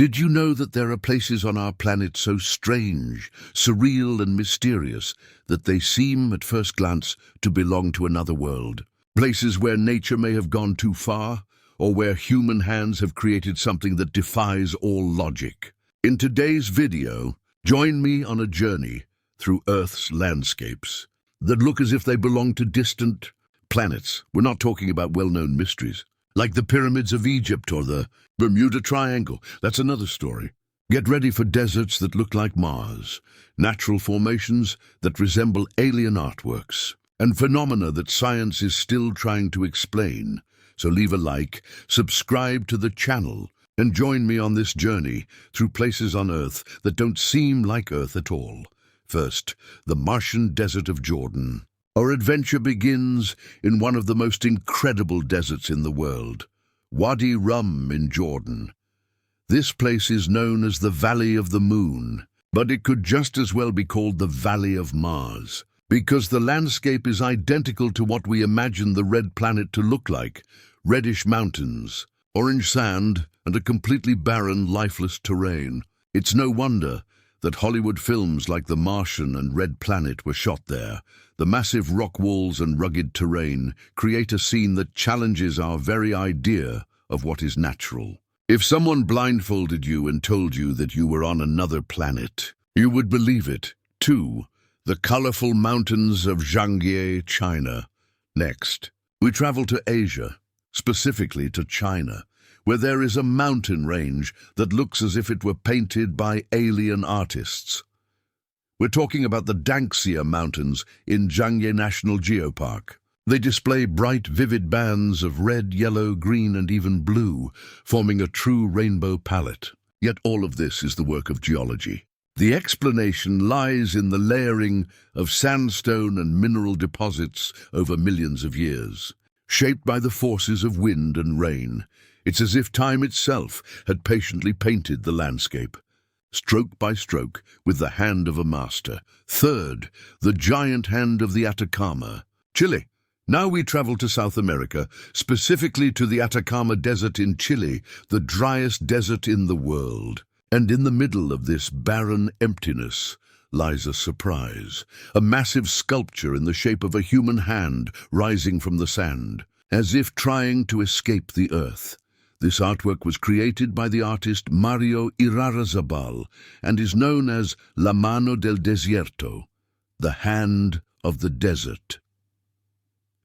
Did you know that there are places on our planet so strange, surreal and mysterious that they seem, at first glance, to belong to another world? Places where nature may have gone too far, or where human hands have created something that defies all logic. In today's video, join me on a journey through Earth's landscapes that look as if they belong to distant planets. We're not talking about well-known mysteries, like the pyramids of Egypt or the Bermuda Triangle. That's another story. Get ready for deserts that look like Mars, natural formations that resemble alien artworks, and phenomena that science is still trying to explain. So leave a like, subscribe to the channel, and join me on this journey through places on Earth that don't seem like Earth at all. First, the Martian desert of Jordan. Our adventure begins in one of the most incredible deserts in the world, Wadi Rum in Jordan. This place is known as the Valley of the Moon, but it could just as well be called the Valley of Mars, because the landscape is identical to what we imagine the red planet to look like: reddish mountains, orange sand, and a completely barren, lifeless terrain. It's no wonder that Hollywood films like The Martian and Red Planet were shot there. The massive rock walls and rugged terrain create a scene that challenges our very idea of what is natural. If someone blindfolded you and told you that you were on another planet, you would believe it. 2. The colorful mountains of Zhangye, China. Next, we travel to Asia, specifically to China, where there is a mountain range that looks as if it were painted by alien artists. We're talking about the Danxia Mountains in Zhangye National Geopark. They display bright, vivid bands of red, yellow, green, and even blue, forming a true rainbow palette. Yet all of this is the work of geology. The explanation lies in the layering of sandstone and mineral deposits over millions of years. Shaped by the forces of wind and rain, it's as if time itself had patiently painted the landscape, stroke by stroke, with the hand of a master. Third, the giant hand of the Atacama, Chile. Now we travel to South America, specifically to the Atacama Desert in Chile, the driest desert in the world. And in the middle of this barren emptiness lies a surprise, a massive sculpture in the shape of a human hand rising from the sand, as if trying to escape the earth. This artwork was created by the artist Mario Irarrázaval and is known as La Mano del Desierto, the Hand of the Desert.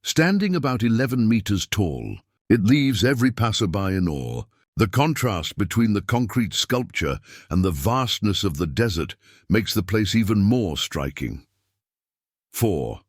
Standing about 11 meters tall, it leaves every passerby in awe. The contrast between the concrete sculpture and the vastness of the desert makes the place even more striking. 4.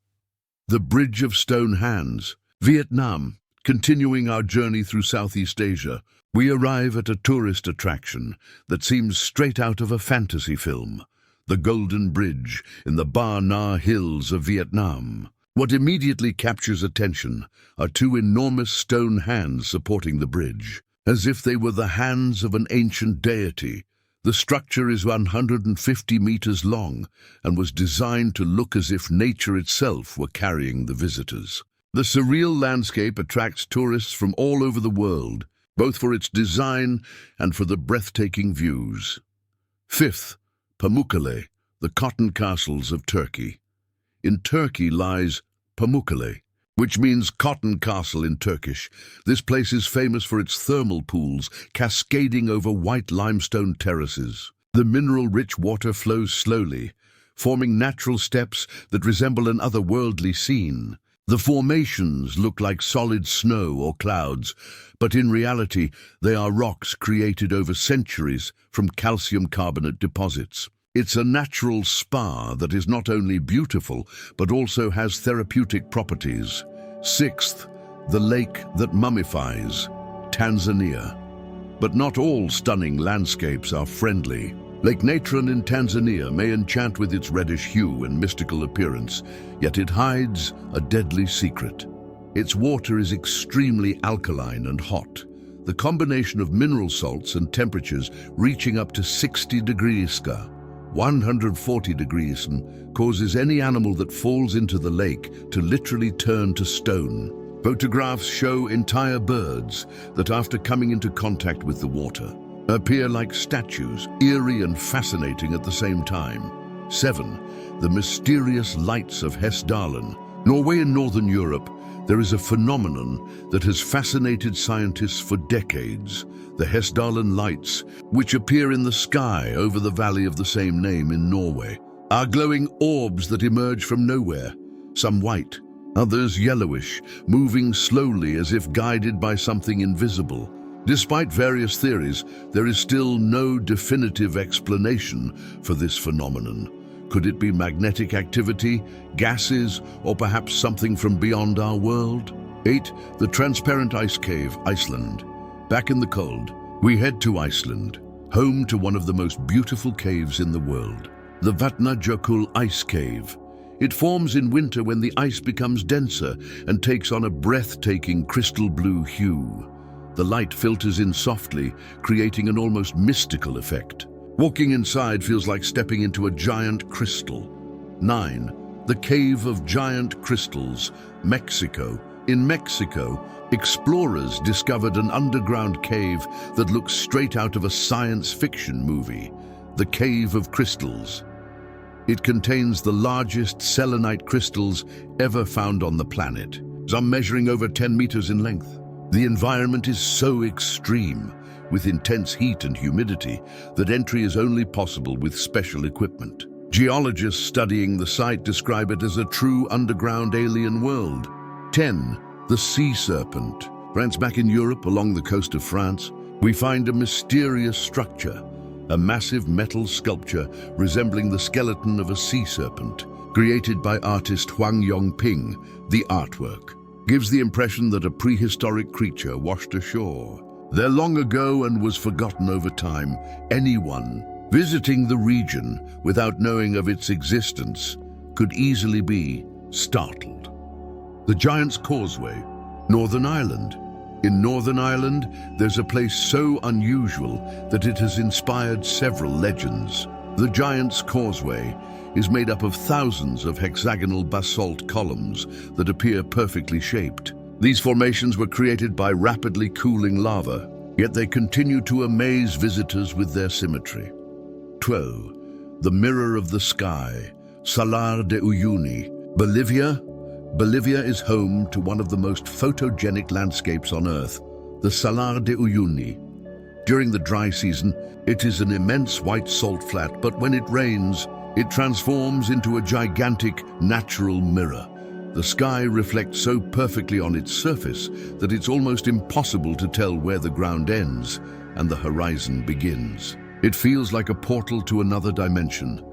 The Bridge of Stone Hands, Vietnam. Continuing our journey through Southeast Asia, we arrive at a tourist attraction that seems straight out of a fantasy film, the Golden Bridge in the Ba Na Hills of Vietnam. What immediately captures attention are two enormous stone hands supporting the bridge, as if they were the hands of an ancient deity. The structure is 150 meters long and was designed to look as if nature itself were carrying the visitors. The surreal landscape attracts tourists from all over the world, both for its design and for the breathtaking views. 5th, Pamukkale, the cotton castles of Turkey. In Turkey lies Pamukkale, which means cotton castle in Turkish. This place is famous for its thermal pools cascading over white limestone terraces. The mineral-rich water flows slowly, forming natural steps that resemble an otherworldly scene. The formations look like solid snow or clouds, but in reality they are rocks created over centuries from calcium carbonate deposits. It's a natural spa that is not only beautiful, but also has therapeutic properties. 6th, the lake that mummifies, Tanzania. But not all stunning landscapes are friendly. Lake Natron in Tanzania may enchant with its reddish hue and mystical appearance, yet it hides a deadly secret. Its water is extremely alkaline and hot, the combination of mineral salts and temperatures reaching up to 60 degrees Celsius, 140 degrees Celsius, causes any animal that falls into the lake to literally turn to stone. Photographs show entire birds that, after coming into contact with the water, appear like statues, eerie and fascinating at the same time. 7. The mysterious lights of Hessdale. Norway in northern Europe, there is a phenomenon that has fascinated scientists for decades. The Hessdalen lights, which appear in the sky over the valley of the same name in Norway, are glowing orbs that emerge from nowhere, some white, others yellowish, moving slowly as if guided by something invisible. Despite various theories, there is still no definitive explanation for this phenomenon. Could it be magnetic activity, gases, or perhaps something from beyond our world? 8. The transparent ice cave, Iceland. Back in the cold, we head to Iceland, home to one of the most beautiful caves in the world, the Vatnajökull Ice Cave. It forms in winter when the ice becomes denser and takes on a breathtaking crystal blue hue. The light filters in softly, creating an almost mystical effect. Walking inside feels like stepping into a giant crystal. 9. The Cave of Giant Crystals, Mexico. In Mexico, explorers discovered an underground cave that looks straight out of a science fiction movie, the Cave of Crystals. It contains the largest selenite crystals ever found on the planet, some measuring over 10 meters in length. The environment is so extreme, with intense heat and humidity, that entry is only possible with special equipment. Geologists studying the site describe it as a true underground alien world. 10. The Sea Serpent. Back in Europe along the coast of France, we find a mysterious structure, a massive metal sculpture resembling the skeleton of a sea serpent, created by artist Huang Yongping. The artwork gives the impression that a prehistoric creature washed ashore there long ago and was forgotten over time. Anyone visiting the region without knowing of its existence could easily be startled. The Giant's Causeway, Northern Ireland. In Northern Ireland, there's a place so unusual that it has inspired several legends. The Giant's Causeway is made up of thousands of hexagonal basalt columns that appear perfectly shaped. These formations were created by rapidly cooling lava, yet they continue to amaze visitors with their symmetry. 12. The Mirror of the Sky, Salar de Uyuni, Bolivia. Bolivia is home to one of the most photogenic landscapes on Earth, the Salar de Uyuni. During the dry season, it is an immense white salt flat, but when it rains, it transforms into a gigantic natural mirror. The sky reflects so perfectly on its surface that it's almost impossible to tell where the ground ends and the horizon begins. It feels like a portal to another dimension.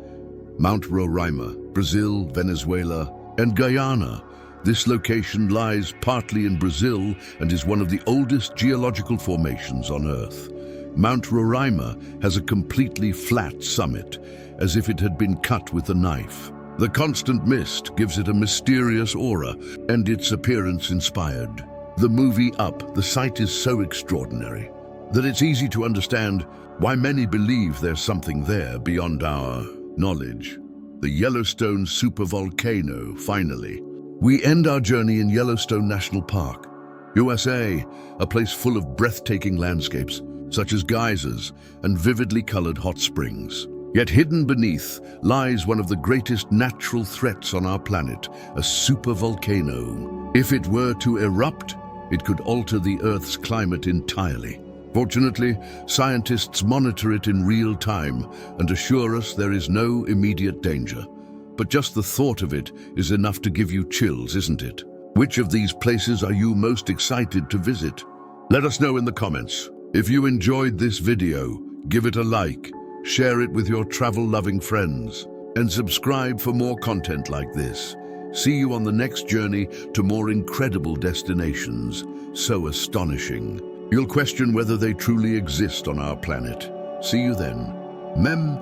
Mount Roraima, Brazil, Venezuela, and Guyana. This location lies partly in Brazil and is one of the oldest geological formations on Earth. Mount Roraima has a completely flat summit, as if it had been cut with a knife. The constant mist gives it a mysterious aura, and its appearance inspired the movie Up. The site is so extraordinary that it's easy to understand why many believe there's something there beyond our knowledge. The Yellowstone supervolcano, finally. We end our journey in Yellowstone National Park, USA, a place full of breathtaking landscapes, such as geysers and vividly colored hot springs. Yet hidden beneath lies one of the greatest natural threats on our planet, a supervolcano. If it were to erupt, it could alter the Earth's climate entirely. Fortunately, scientists monitor it in real time and assure us there is no immediate danger. But just the thought of it is enough to give you chills, isn't it? Which of these places are you most excited to visit? Let us know in the comments. If you enjoyed this video, give it a like, share it with your travel-loving friends, and subscribe for more content like this. See you on the next journey to more incredible destinations, so astonishing. You'll question whether they truly exist on our planet. See you then. Mem.